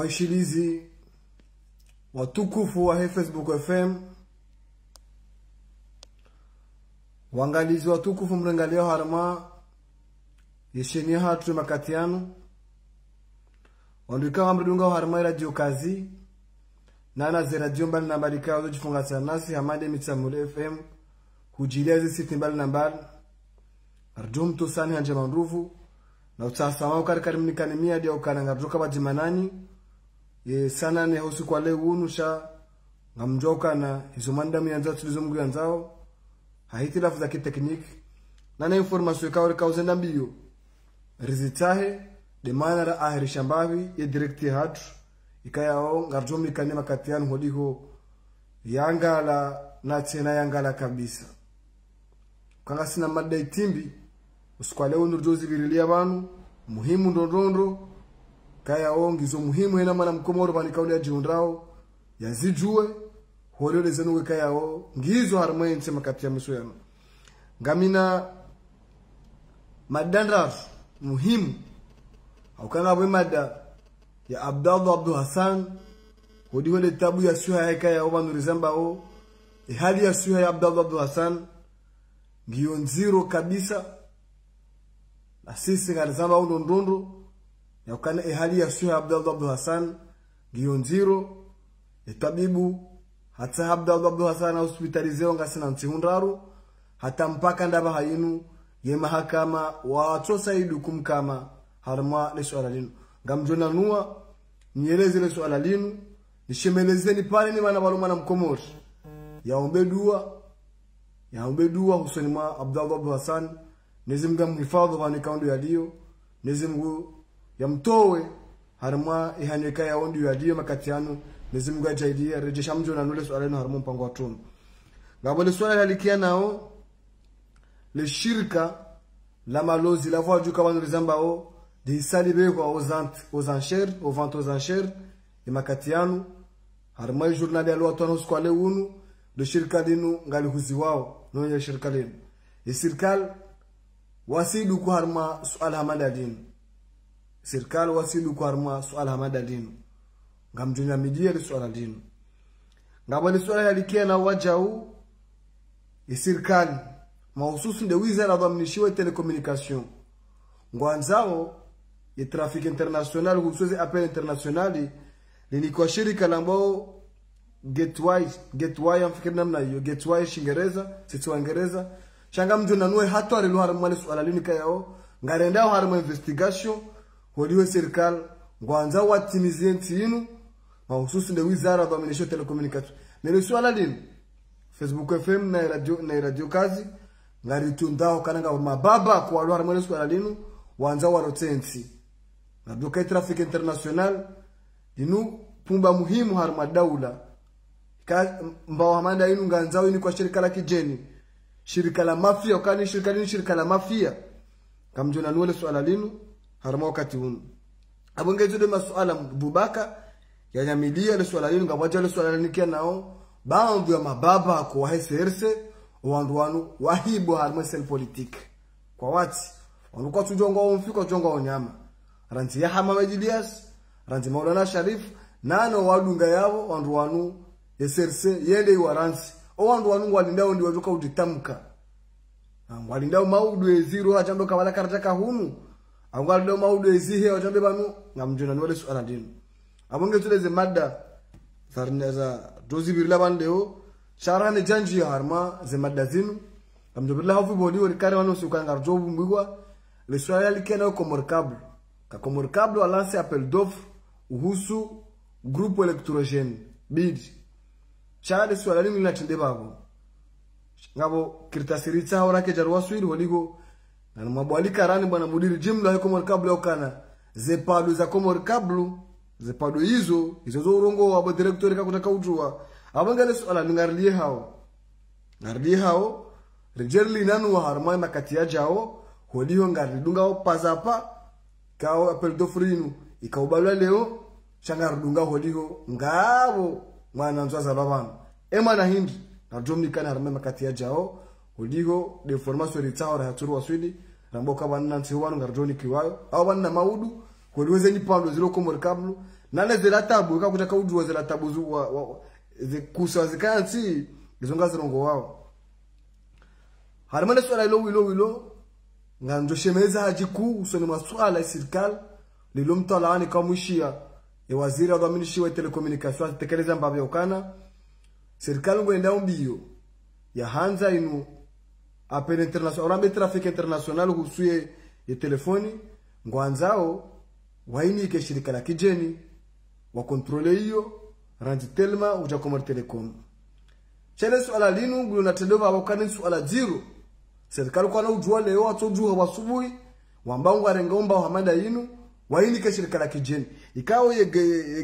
waishilizi watukufu wa Facebook FM, wangalizi watukufu mrengalio harma yeshenia hatu makatiano wanduika wamrudunga harma radio kazi nana ze radio mbali nambari kao jifunga sanasi hamande mitsamule FM hujilia zi siti mbali nambari arjum tusani hanje manrufu na utasama ukarikari mnikanimia dia ukanangaruka bajimanani ye sana ne hosu kwa le unusha ngamjoka na izomanda mianza tulizomungu yanzao haitilafu za kitekniki na information kauri kauzenda mbio rizitahe de manara ahiri shambavi ye direkti hatu ikayao ngarjomi kanima katianu hodiho yangala na tena yangala kabisa kanga sina mada itimbi usikwale unurjozi virilia banu muhimu ndondondo kaya ongizo muhimu hena mwana mkomoro banikauli ya jiundrao yazijue holele zenu kaya o ngizo harmoye nsema kati ya miso yano ngamina madandar muhimu au kanga bwe mada ya Abdul Hassan hodi wale tabu ya suha ya kaya o banurizamba o hali ya suha ya Abdul Hassan ngiyo nziro kabisa na sisi ngarizamba o ndondondo ya ukana hali ya suha Abdul Hassan ngiyo nziro tabibu hata Abdul Hassan hospitalizewa ngasina ntihundaru hata mpaka ndaba hayinu ye mahakama watosa idukum kama harma le swala linu ngamjona nuwa nieleze le swala linu nishemelezeni pale ni maana baloma na mkomori yaombe dua Hussein ma Abdul Hassan nizimga mhifadhi wa nikaundo yaliyo nizimgu yamtowe harma ihaneka ya ondi yaliyo makatiano nizimga jaidia rejesha mjona nule swala linu harma mpango watu ngabo le swala likia nao le shirka la malozi la voix du kabano rizambao de salibe kwa aux enchères aux ventes aux enchères et makatiano harma journal ya lwa tono skwale unu de shirka dinu ngali huzi wao no ya shirka lenu e sirkal wasidu kwa harma sual hamada dinu sirkal wasidu kwa harma sual hamada dinu ngamjunya midia suala dinu ngabo le suala yalikia na wajau e sirkal mahususu de wizara dhamnishiwe telecommunication ngwanzao ya traffic international hususi appel internationali lilikuwa shirika lambao Gateway amfikiri namna hiyo Gateway Shingereza sisi Waingereza shanga mtu nanue hata wale harma swala lini kayao ngarendao harma investigation holiwe serikali ngwanzao watimizie ntinu mahususi de wizara dhamnishiwe telecommunication nile swala lini Facebook FM na radio kazi ngari tundao kananga mababa kwa wale harma swala linu wanza warotensi na doka traffic international dinu pumba muhimu harma daula mbao hamanda inu nganzao ini kwa shirika la kijeni shirika la mafia ukani shirika la mafia kamjona nuele swala linu harma wakati hunu abongezo de masuala bubaka ya nyamilia le swala linu ngabwaja le swala linikia nao baadhi ya mababa kwa heserse wandu wahibu harma sel politique kwa wati wanuko tujongo umfiko jongo onyama ranti ya hama majilias ranti maulana Sharif nano wadunga yao wandu eserse yende waransi o wandu walindao ndi wajuka uditamka walindao maudu eziro ajando kabala karataka hunu angwalindao maudu ezihe ajambe banu ngamjona nwele swala dinu abonge tuleze madda sarneza dozi birla bandeo sharane janji harma ze madda zinu ngamjobirla hafu bodi worikare wanu sukanga jobu mbigwa le swala likena Comor Câble a lancé appel d'offres uhusu groupe électrogène bid chale swala lini linatende babo ngabo kirtasirita hora ke jarwa swili holigo na mabwali karani bwana mudiri jimla ya Comor Câble okana zepado za Comor Câble zepado hizo zo urongo wa director kakutaka ujua abangale swala ningarlie hao rejerli nanu wa harma makati ya jao holiho ngaridunga pazapa kao appel d'offre inu ikaubalwa leo shanga rudunga holiho ngabo mwana nzwaza babana emana hindi na jomni kana harma makati ya jao holiho de formation ritahora haturu waswidi rambo kabana nsi wanu ngarjoni kiwayo au bana maudu holiweze ni pando zilo Comor Câble nane zela tabu ikakutaka udua zela tabu kusa zikansi izonga zirongo wao harimane swala wilo nganjo shemeza hajiku usoni maswala ya serikali lilo mtalani kamwishia waziri wa ministry wa telecommunication tekeleza mbabe okana serikali ngwenda mbio ya hanza inu appel international orambe traffic international kusuye ya telefoni ngwanzao waini ke shirika la kijeni wa controle hiyo randi telma uja Comor Telecom chele swala linu ngulo na tedova wakani swala zero serikali kwa na ujua leo atojua wasubuhi wambangu arengomba hamada yinu waini ke shirika la kijeni ikawo ye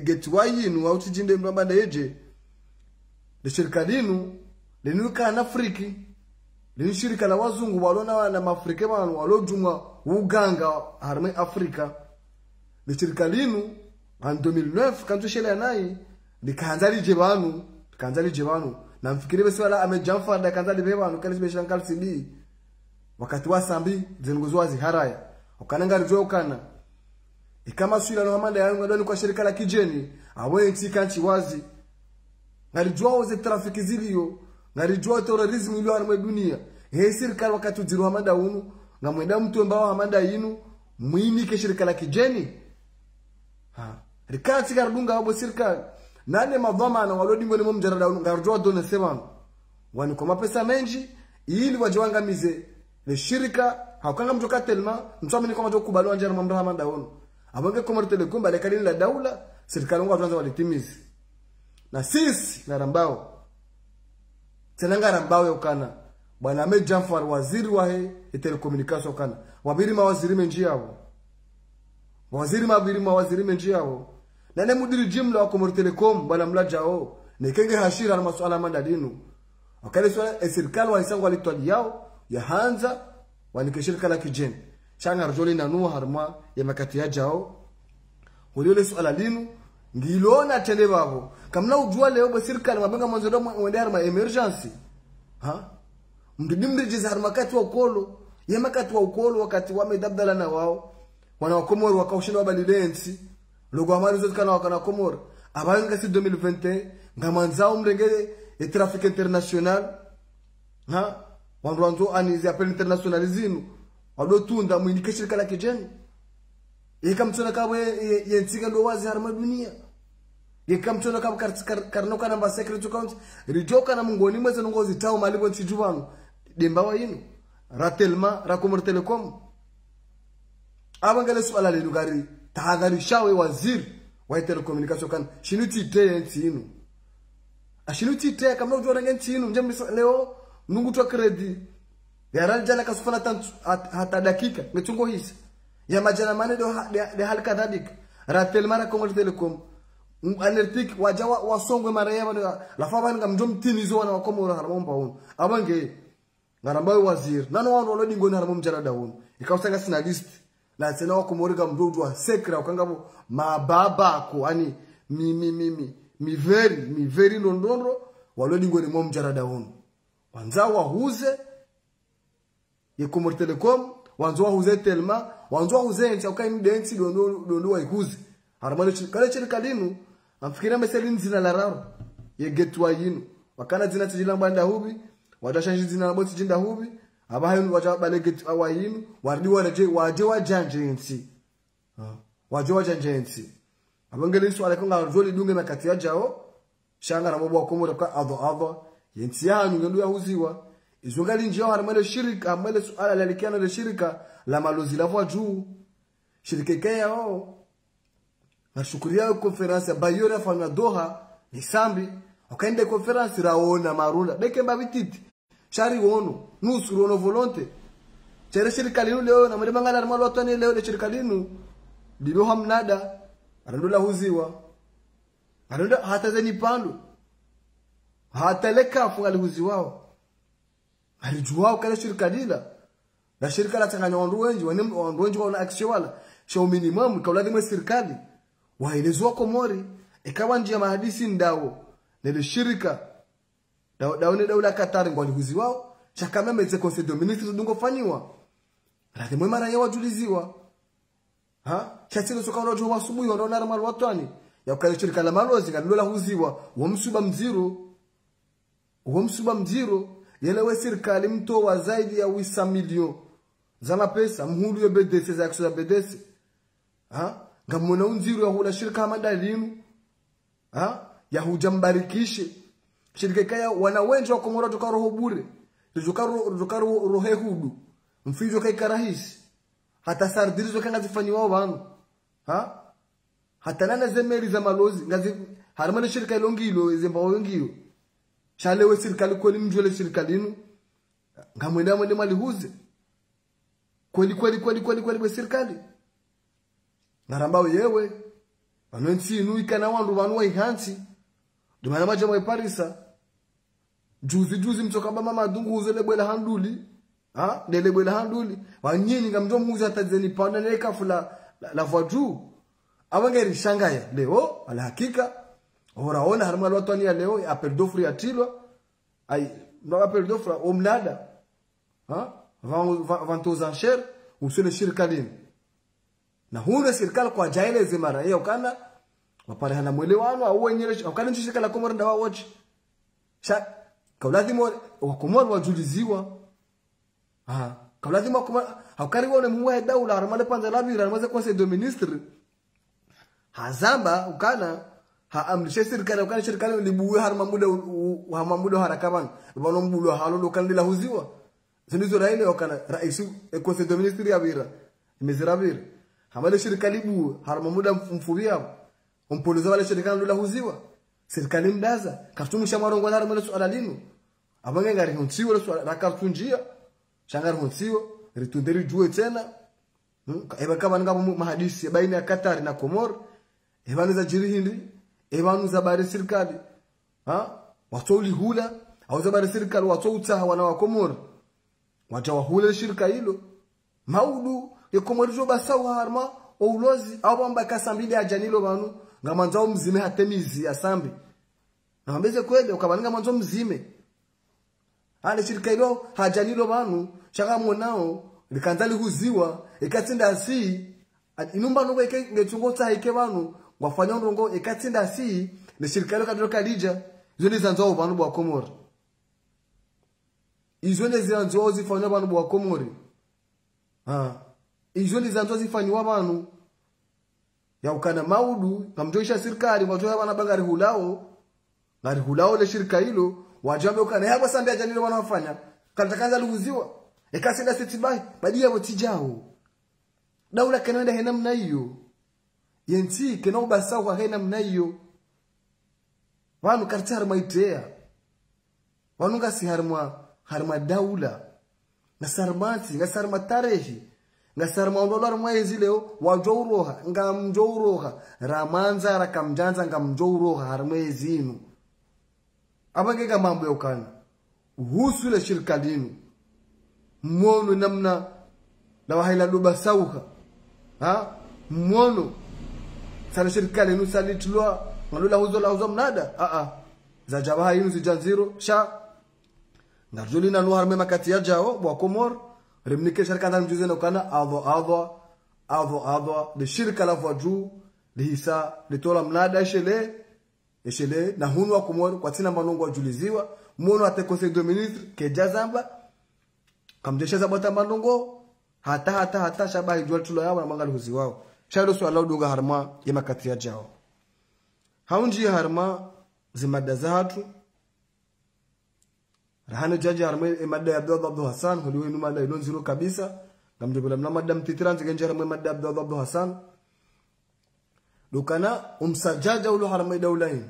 getwai yinu au tijinde mbanda yeje de shirika linu linu kana Afriki linu shirika la wazungu walona na Afrika walojumwa uganga harme Afrika de shirika linu en 2009 kanto shele nai likanzali jebanu na mfikiri besi wala amejanfa da kanzali bebanu kali special kal CD wakati wa sambi zinuguzwa ziharaya ukananga lijwa ukana ikama swila no hamanda yangu ndani kwa shirika la kijeni awe ntikanchi wazi ngalijwa oze trafiki ziliyo ngalijwa terrorism iliyo arme dunia he serikali wakati ujiru hamanda unu ngamwenda mtu ambao hamanda yinu mwini ke shirika la kijeni rikati karunga abo serikali nane madhamana walodi ngone mumjarada ngarjwa dona sevan wani kwa mapesa menji ili wajwangamize le shirika hakanga mtoka telma msomeni kama mtoka kubalo njara mambo hamanda ono abange Comor Telecom bale kalini la daula serikali ngo watuanza walitimizi na sisi na rambao tenanga rambao yokana bwana Ahmed Jafar waziri wa telecommunication kana wabiri mawaziri menji yao waziri menji yao nane mudiri jimla wa Comor Telecom bwana mlajao nekenge hashira na masuala mandadinu wakale swala serikali walisangu walitwali yao ya hanza walikeshirika la kijeni changa rjoli na nuwa harma ya makati ya jao uliole swala linu ngilona tele babo kamna ujua leo ba serikali mabenga mwanzo mwende harma emergency mdimrijiza harma kati wa ukolo ya makati wa ukolo wakati wamedabdala na wao wana wa Comor wakaushinda wabalilensi logo amali zote kana wakana Comor abanga si 2021 ngamanzao mrenge ya traffic international wanduanzo anizi appel international zinu wado tunda mwindike shirika la kijeni yekamtona kabwe yentsiga ndo wazi harma dunia yekamtona kabwe karnoka namba secret account rijoka na mungoni mweze ngozi tao malibo ntijubanu demba wa yinu ratelma ra Comor Telecom abangale swala lenu gari tahadharishawe waziri wa telecommunication kan shinuti te ntinu ashinuti te kama ujora ngentinu njembe leo nungu twa credit ya rajala kasufana tantu hata dakika ngetungo hisi ya majana mane de hal kadhalika ratel mara Comor Telecom alertik wajawa wasongwe mara yaba la faba nga mjomtinizo wana wa Comor haromba wono abange ngarambayo waziri nano wano lodi ngoni haramo mjarada wono ikawasanga sina list la tena wa Comor ga mdodwa sekra ukangabo mababako ani mi very ndondoro walodi ngoni mo mjarada wono wanzao wahuze ya Comor Telecom wanzo wahuze telma wanzo wahuze ncha ukai densi dondo wahuze haramale kale chirika linu amfikira meselini zina la raro ye getwa yinu wakana zina tijila mbanda hubi wadashanji zina la boti jinda hubi abahayu wajabale getwa yinu wardi waje wajanjensi waje wajanjensi abangeli swala konga rjoli dunge makati ya jao shanga na bobo Comor kwa adho yensi yanu ngendo yahuziwa izungali njia haramale shirika amale suala lalikiana le shirika la malozi lavwa juu shirika kaya nashukuria conference bayora fanya Doha ni sambi wakaenda conference raona marunda beke mbabititi shari wono nusu rono volonte chere shirika leo na mlimangala mali watu ni leo le shirika linu dibo hamnada arandola huziwa arandola hata zeni pando hata leka fungali huziwao alijuwao kale shirika dila na shirika la tanganya wandu wengi wana action wala show minimum kauladi mwa serikali waelezwa Komori ikawa njia mahadisi ndao nile shirika daula Qatar ngwali huziwao chakama meze conseil de ministre dungo fanywa la mara yawa juliziwa chatilo soka ndo asubuhi ndo na mara watani ya ukale shirika la malozi ngalola huziwa wamsuba mziro yelewe serikali mto wa zaidi ya 800 milioni za pesa mhulu yo BDC za kusa BDC ngamona unziro ya hula shirika madalinu ya hujambarikishe shirika kaya wanawenja wa Komoro toka roho bure toka rohe hudu mfijo kai karahisi hata sardirizo kanga zifanywa wanu hata nana zemeri za malozi ngazi harmani shirika ilongilo zemba wengio shalewe serikali kweli mjole serikalinu ngamwenda mwende malihuze kweli serikali narambao yewe wanwensi inuika na wandu wanua ihansi dumana majama iparisa juzi mtoka bama madungu uzele bwela handuli dele bwela handuli wanyini ngamjo muzi atazeni panda neka fula la voju awangeri shangaya leo ala hakika oraona harma watu ni leo appel d'offre ya tilwa ai no appel d'offre omnada vente aux enchères usele shirkalini na huna serikali kwa jaile zimara hiyo kana wapare hana mwelewano au wenyewe wakani shirika la Komoro ndawa watch kaulazima wa Komoro wajuliziwa kaulazima hakari wale muwe daula armale panza labira armaze conseil de ministre hazamba ukana amrishe serikali ukana serikali libuwe harma muda harakaban bano mbulo halolo kandila huziwa zinizo raile wakana rais conseil de ministre ya bira imezirabira hamale serikali bu harma muda mfubia umpolizo wale serikali la huziwa serikali mdaza kartumusha marongo na harma swala linu abange ngari hunsiwo swala kartunjia shangar hunsiwo ritunderi juwe tena eba kama ngabo mahadisi baina ya Qatar na Komoro ebanu za jirihindi ebanu za bari serikali watoli hula au za bari serikali watouta wana wa Komoro watawahula shirika hilo maudu ya Komoro jo basawa harma oulozi au bamba kasambili ajanilo banu ngamanzao mzime hatemizi asambi ngambeze kweli ukabanga manzo mzime ale shirika hilo hajanilo banu shaka monao likanzali huziwa ikatinda si inumba nungo ngechungota ike banu wafanya ndongo ikatinda si ni shirika hilo kadoka lija zoni zanzo banu bwa Komoro izoni zanzo zifanya banu bwa Komoro izoni zanzo zifanywa banu ya ukana maudu ngamjoisha serikali wajoya bana bangari hulao le shirika hilo wajambe ukana hapa sambia janilo bana wafanya kanza luziwa ikasinda setibai badia wotijao daula kanaenda hena mna hiyo yenti kena ubasa kwa hena mna hiyo wanu kartar maitea wanu ngasi harma daula ngasarmati ngasarma tarehi ngasarma ondolar mwezi leo wajouroha ngamjouroha ramanza rakamjanza ngamjouroha harmezi inu abangeka mambo yokana uhusu le shirika linu mwono namna na wahaila luba sauha mwono sana shirika linu salitulwa ngalula huzo mnada za jabaha inu zijanziro ngarjuli na nuhar mema kati ya jao bwa Komoro rimnike shirika ndani mjuze na ukana adho de shirika la vwaju de hisa litola mnada eshele na hunu wa Komoro kwa tina manongo wajuliziwa mwono ate conseil de ministre keja zamba kamjesha zabata manongo hata shabahi jwal tulo yawa na mangali huzi wao shado swala udunga harma yema kati ya jao haunji harma zimada za hatu rahana jaji harma imada ya Abdul Hassan huliwe inu mada ilon zero kabisa ngamjebela mna mada mtitiranzi genji harma imada Abdul Hassan dukana umsajaja ulo harma daulain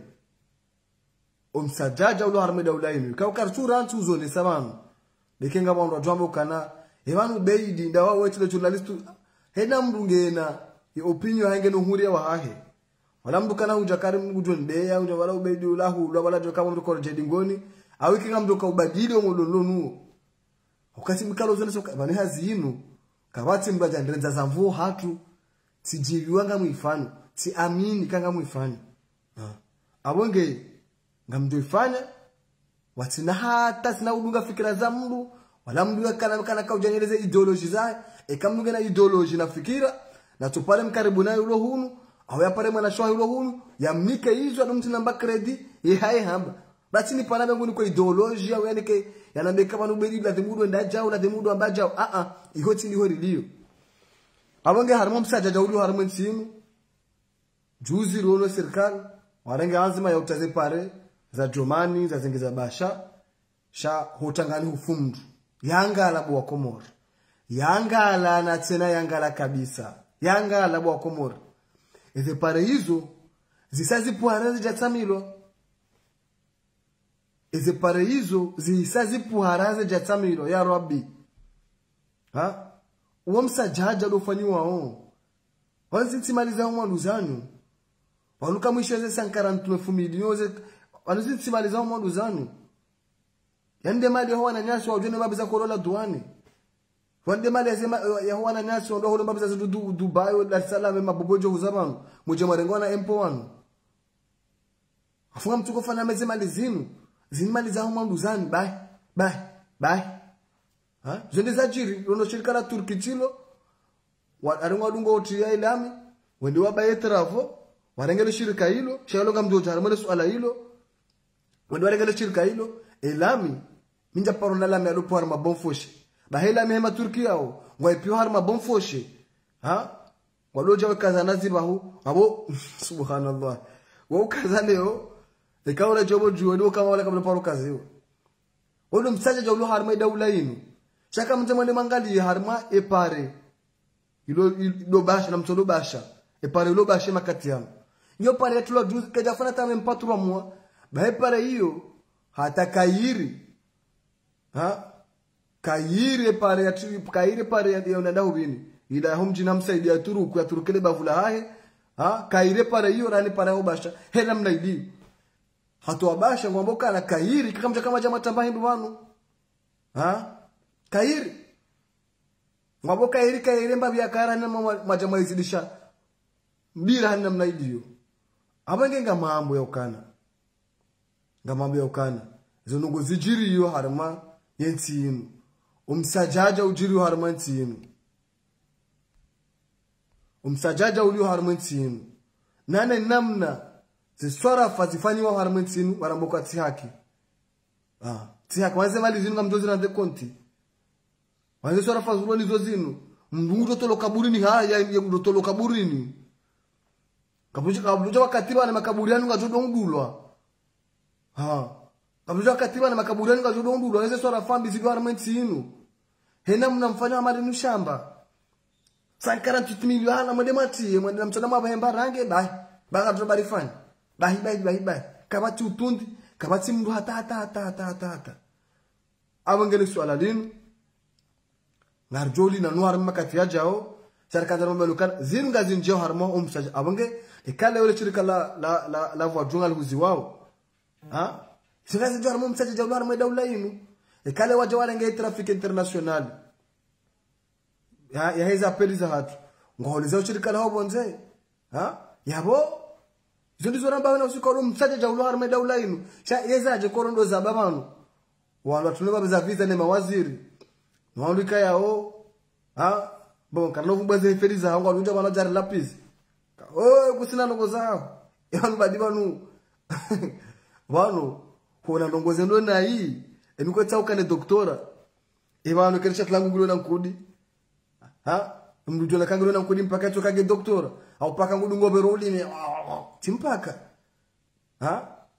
kwa kartura antu uzone samanu bekenga bantu atwambo kana evanu beidi ndawa wetile journalist hena mrungena opinion hange no huria wa hahe wala mdu kana hujakari mgudonde ya unja wala ubeidi ulahu wala joka mdu ko jedingoni awikinga mdu ka ubadili omololonu ukati mikalo zone so bani hazinu kabati mbaja ndenza zamvu hatu sijibiwanga muifano si amini kanga muifano abonge ngamdu ifanya watina hata sina udunga fikira za mdu wala mdu kana kaujaneleze ideology zae ekamdu na ideology na fikira na tupale mkaribu nayo ulo hunu au ya pare mwana shwa hilo hunu ya mnike hizo adumti namba credit ye hai hamba basi ni pana bengu ni kwa ideology au yani ke yanambeka banu beri la demudo ndajao la demudo ambajao ihoti ni hori liyo abange harmo msaja jaulu harmo nsimu juzi rono serikali warange azima ya utaze pare za jomani za zingeza basha sha hotangani hufundu yanga la bwa komor yanga la na tena yanga la kabisa yanga la bwa komor eze pare hizo zisazi puharazi jatsamilo eze pare hizo zisazi puharazi jatsamilo ya rabbi uwa msajaja dofanywa wanzi timaliza mwanuzanu wanuka mwisheze sankarantume fumilioze wanuzi timaliza mwanuzanu yande mali ho wana nyasi wajone babiza korola duane wande mali ya ho wana nyasi ndo ho babiza Dubai Dar es Salaam mabobojo huzabanu muje marengo na empo wanu afunga mtuko fana meze mali zinu mali za mwanuzanu bye zende zajiri rono shirika la Turki tilo arengwa dungo otia ilami wende wabaye travo warengele shirika hilo shaloga mdoja harmone swala hilo wende warengele shirika hilo ilami minja parona la me alupo harma bonfoshe bahela mehema Turki yao ngwaipio harma bonfoshe waloja wakaza naziba hu abo subhanallah wao kaza leo ikaona jobo juoni kama wala kabla paro kaziwa wao msaja jaulo harma daula yinu shaka mtemwende mangali harma epare ilo basha na mtondo basha epare ilo basha makati yangu nyo pare tulo juzi kajafana tame mpatura mwa bae pare hiyo hata kairi kairi epare kairi pare ya unanda ubini ila homjina msaidia turuku ya turukele bavula hahe kairi pare hiyo rani pare ho basha hela mnaidi hatu abasha ngomboka na kairi kama jama tambahi ndwanu kairi ngabo kairi mbabi yakara na majama izidisha mbira hana mnaidio abange ngamambo ya ukana zonungo zijiri yo harma yentinu umsajaja ujiri yo harma yentinu umsajaja uli yo harma yentinu nane namna ziswara fazifani yo harma yentinu waramboka tihaki tihaki wanze mali zinu ngamdozi na de konti wanze swara fazuru nizo zinu mndu tolo kaburini haya mndu tolo kaburini kabuja wakatiba na makaburiani ngajodo ngulwa kabuja wakatiba na makaburiani ngajodo ngulwa wanze swara fambi zigo armenti inu hena mnamfanya amali nushamba 148 milioni mwende mati mwende mtsana mabahemba range baka tubarifanya bai kabati utundi kabati mndu hata abangele swala linu narjoli na nuar makati yajao sarka daro melukan zinga zinjeo harmo umsaja abange ikale wale shirika la vajunga huzi wao sika zinjeo harmo umsaja jawlo harmo daula yinu ikale wajawale ngai traffic international ya heza peliza hatu ngoliza shirika la bonze yabo zondi namba na usikoro umsaja jawlo harmo daula yinu sha yezaje korondo za babanu wala tuneba za visa ne mawaziri mwandika yao bon karno vubaze feriza hangu alunja bana jari lapis kusina nongo zao yanu badi banu kuna nongo zendo na hii eniko chauka ne doktora banu kerisha tlangu gulo na nkudi mdujola kangulo na nkudi mpaka toka ge doktora au paka ngudu ngobe roli ne timpaka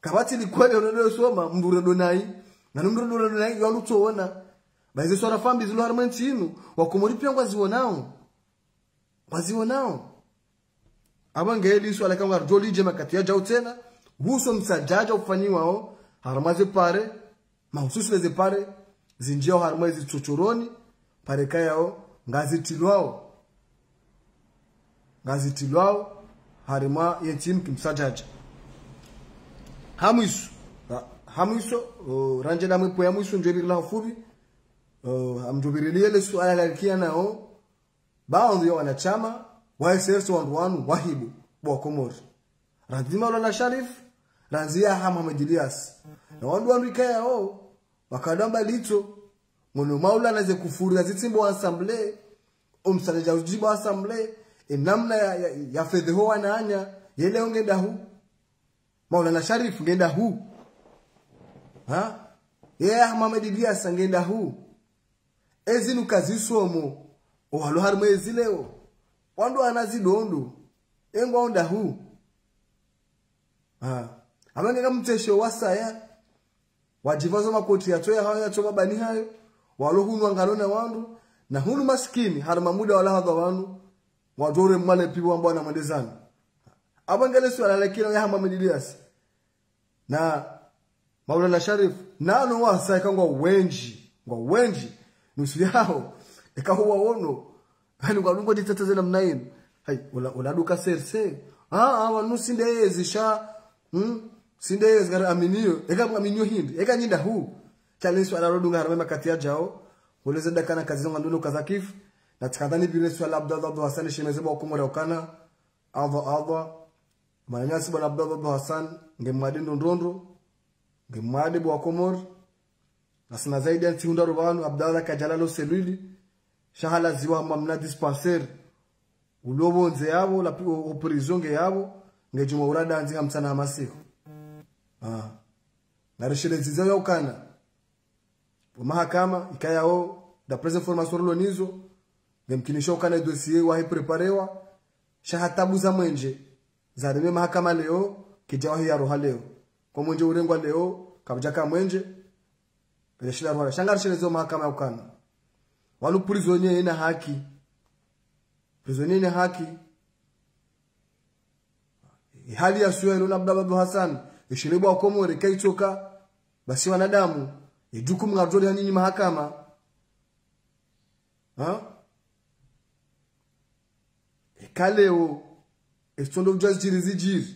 kabati likwele unayo soma mdure donai na mdure donai yanu tuona baize swara fambi zilo harmenti inu wakumuri pia ngwazionao abange eli swala kama joli jema katia jao tena huso msajaja ufanyiwao haramaze pare mahususu leze pare zinjeo haramaze chochoroni pare kayao ngazitilwao harima yetim kimsajaja hamuiso ranjela mwepo ya mwiso njwebiri la hufubi amjubirilie le suala la kia nao baadhi ya wanachama wa SRC wanu wahibu wa Komori Radhima Lola Sharif Ranzia Hamad Ilyas na wandu rikaya wakadamba lito ngono maula naze kufuri azitimbo assembly umsaleja ujibu assembly namna ya fedheho wananya yele ongenda hu Maulana Sharif ngenda hu Ahmed Ilyas ngenda hu ezinu kazisomo ohalo harmezi leo wando anazidondo engwa onda hu abange kamtesho wasaya wajivazo makoti yatoya hayo yachoka bani hayo walohunwa ngalona wandu na hunu maskini harma muda wala hadha wanu wadore male piwa mbwana mwendezana abangele swala lakini ya Ahmed Ilyas na Maulana Sharif nano wasaya kangwa wenji nusu yao ekahuwa wono hani kwa lungo diteteze na mnainu hai uladuka serse wanu sindezi sha sindezi gara aminio eka aminio hindi eka nyinda hu challenge wala rodunga harama kati ya jao uleze dakana kazi zonga nduno kazakif na tikadhani bile swala Abdallah Hassan shemezeba okumora ukana adha mananyasi bwana Abdallah Hassan ngemwadi ndondro ngemwadi bwa komor nasina zaidi ya tiunda rubanu Abdallah kajalalo seluli shahala ziwa mamna dispensaire ulobonze yabo la oprizonge yabo ngejuma urada anzinga mtsana amasiko narishile zizo ukana mahakama ikayao da present formation lonizo ngemkinisha ukana dossier wa preparewa shahatabu za mwenje za reme mahakama leo kijawahi ya roha leo kwa mwenje urengwa leo kabjaka mwenje Peleshila roha shangarishile zo mahakama ya ukana walu prisonnier ina haki prisonnier ina haki hali ya suyo na Abdallah Hassan ishiribu wa komore kaitoka basi wanadamu ijukumu ngadoli ya nyinyi mahakama ikaleo istondo just jirizijiri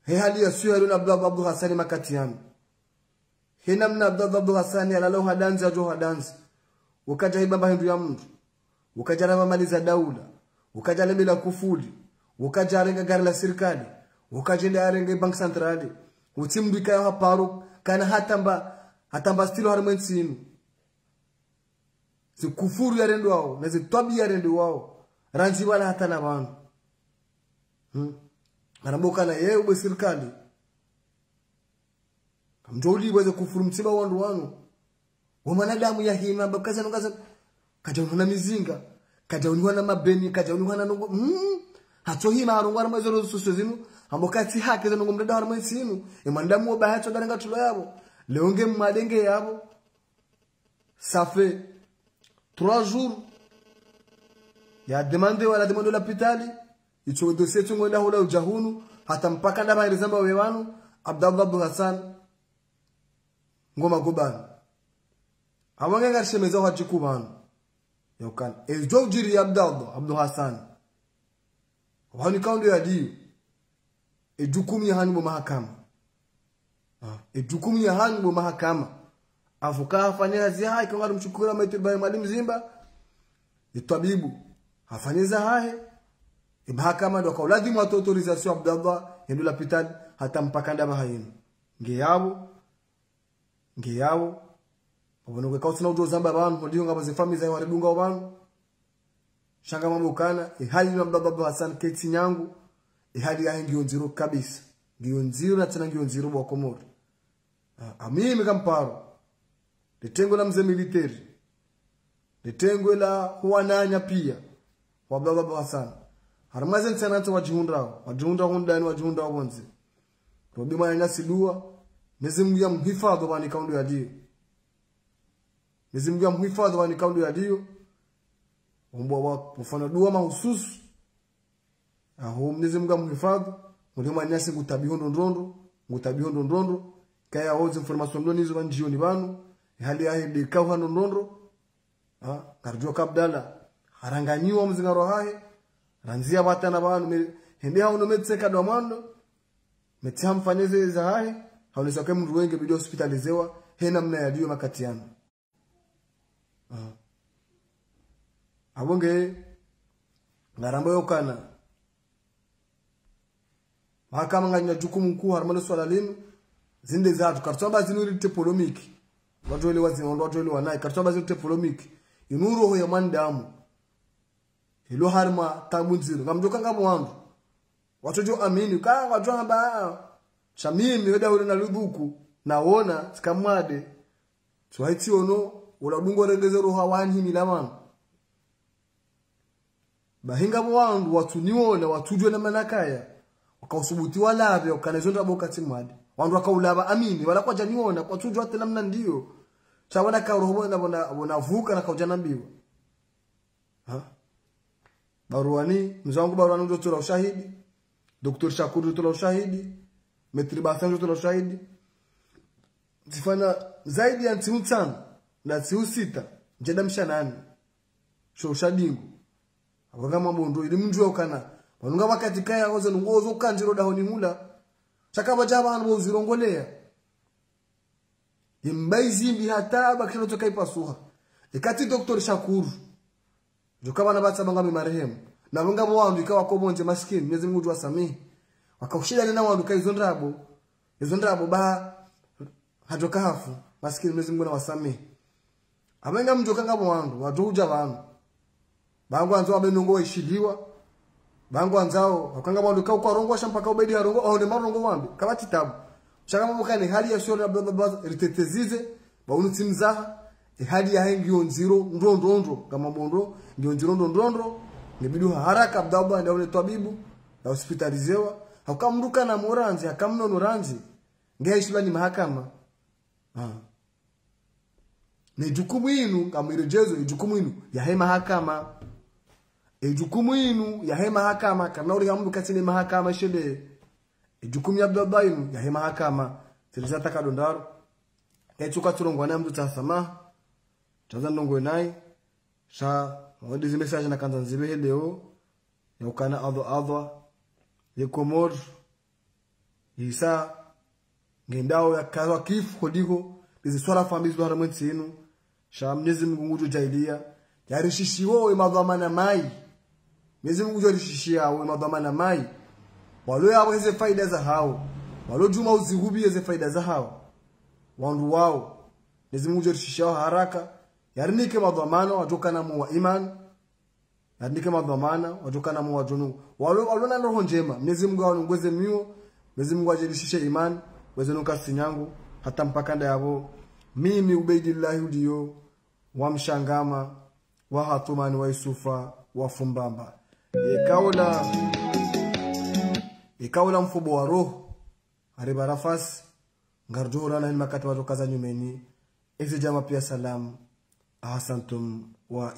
hali ya suyo na Abdallah Hassan makati yanu namna Abdallah Hassan alalo hadanzi ajo hadanzi ukaja hibamba hindu ya mtu ukaja rama mali za daula ukaja lebela kufuli ukaja arenga gari la serikali ukaja ile arenga bank centrali utimbika ya haparo kana hatamba stilo harmensinu si kufuru ya rendu wao na zi tobi ya rendu wao ranzi wala hata na wanu anaboka na yeye ube serikali kamjoli weze kufuru msiba wandu wanu wamanadamu ya hima bakaza nungaza kajaunwa mizinga kajaunwa na mabeni kajaunwa na nungu hato hima harungwa na mazoro susuzinu ambokati hake za nungu mdada harumensinu emandamu wabahacho darenga tulo yabo leonge mmadenge yabo ça fait 3 jours ya demande wala demande l'hôpital icho dossier tungo nda hola ujahunu hata mpaka ndaba ilizamba wewanu Abdallah Hassan ngoma gobana Awange ngarishemeza wajikubana yokan ejojiri Abdallah Hassan wani kaundo ya diyo ejukumi ya hanyu mahakama ejukumi ya hanyu mahakama afuka hafanya ziha ikonga mchukura maitiba mwalimu Zimba itabibu hafanyeza hahe mahakama ndo kwa lazima autorisation Abdallah yendo la pitani hata mpaka ndaba hayini ngeyabo Wano kwa kausina ujo zamba banu Wadiyo nga bazi fami za waredunga wabanu Shanga mambo kana ihali na Abdallah Hassan keti nyangu ihali ya ngionziro kabisa ngionziro na tena ngionziro wa komori amimi kamparo Litengo la mze militeri Litengo la huwananya pia wa Abdallah Hassan Haramaze nsanata wajihunda hundani wajihunda wabonzi Robi mayanga sidua Nezimu ya mhifadho wani kaundo ya diyo Nizimgia mhifadhi wa nikaundi ya diyo Umbwa wa mfano duwa mahususu Nizimgia mhifadhi Mulima nyasi ngutabihondo ndrondo Kaya hozi information ndo nizo wanjiyo ni banu Hali ya hidi kauha ndrondo Karjua kabdala Haranganyiwa mzinga rohahe Ranzia watana banu Hindi hao no metseka domando Metia mfanyeze za hahe Haunisa ke mndu wenge bidio hospitalizewa Hena mna ya diyo makatiano Abonge Ngarambo yokana Mahakama nganya jukumu mkuu harmalo swala linu Zinde zatu Kartuamba zinuri te polomiki Watu wale wanaye Kartuamba zinuri te polomiki Inuru ho ya mandamu hilo harma tabunziro ngamjoka ngabo wandu watojo amini kanga watu amba shamimi weda ule na lubuku naona sikamwade so haiti ono ulabungo regeze roho wani milamano bahinga wandu watu niona watujwe na manakaya wakausubuti walabe wakanezonda boka timwade wandu wakaulaba amini wala kwa janiona kwa tujwa ate namna ndio chawana ka roho na vuka na kaujana mbiwa ha baruani mzangu baruani ndio tola ushahidi Dr. Shakuru tola ushahidi Metri Basanjo tola ushahidi zifana zaidi ya timu 5 na timu 6 njeda mshanani sho ushadingu abanga mambo ndo ili mjua ukana wanunga wakati kaya ozo ngozo kanjiro dahoni hula chakaba jaba anu uzirongolea imbaizi mbi hata bakino toka ipasuha ikati Dr. Shakuru jukaba na batsa banga marehemu na banga wandu ikawa ko bonje maskini Mwenyezi Mungu wasamehe wakaushida na wandu kai zondrabo ba hajoka hafu maskini Mwenyezi Mungu na wasamehe amenga mjoka ngabo wandu wajuja bantu bangu anzo abenongo ishiliwa bangu anzao wakanga wandu ka kwa rongo shampaka ubedi harongo aone marongo wambi kabati tabu shaka mabukane hali ya shora baba ritetezize baunu timzaha hadi ya hengi onziro ndondondro kama bondo ndio onziro ndondondro ngebidu haraka abdaba ndio ule tabibu na hospitalizewa hakamruka na moranzi akamnono ranzi ngehishula ni mahakama ni jukumu inu kama irejezo jukumu inu ya hema mahakama jukumu inu ya hema mahakama kana uri ambu katini mahakama shede jukumu ya abdaba inu ya hema mahakama tilizata kadondaro echuka turongwa na mtu tasama chaza ndongo nai sha wadi zi message na kanza nzibe leo ya ukana adwa ye komor isa ngendao ya kaza kifu kodiko izi swala family zo haramwe tsinu sha Mwenyezi Mungu ngujo jailia yarishishiwo we madhamana mai Mwenyezi Mungu jorishishia we madhamana mai walo yabo hizo faida za hao walo juma uzihubi hizo faida za hao wandu wao Mwenyezi Mungu jorishishia haraka yarinike madhamana watokana mu iman yarinike madhamana watokana mu wajunu walo na roho njema Mwenyezi Mungu aongoze mio Mwenyezi Mungu ajirishishe iman wezenuka sinyangu hata mpaka yabo mimi Ubaidillah udio wa mshangama wa hatumani wa Yusufa wa fumbamba ikaula mfubo wa roho aribarafas ngardura na makati watokaza nyumeni ezi jama pia salamu asantum wa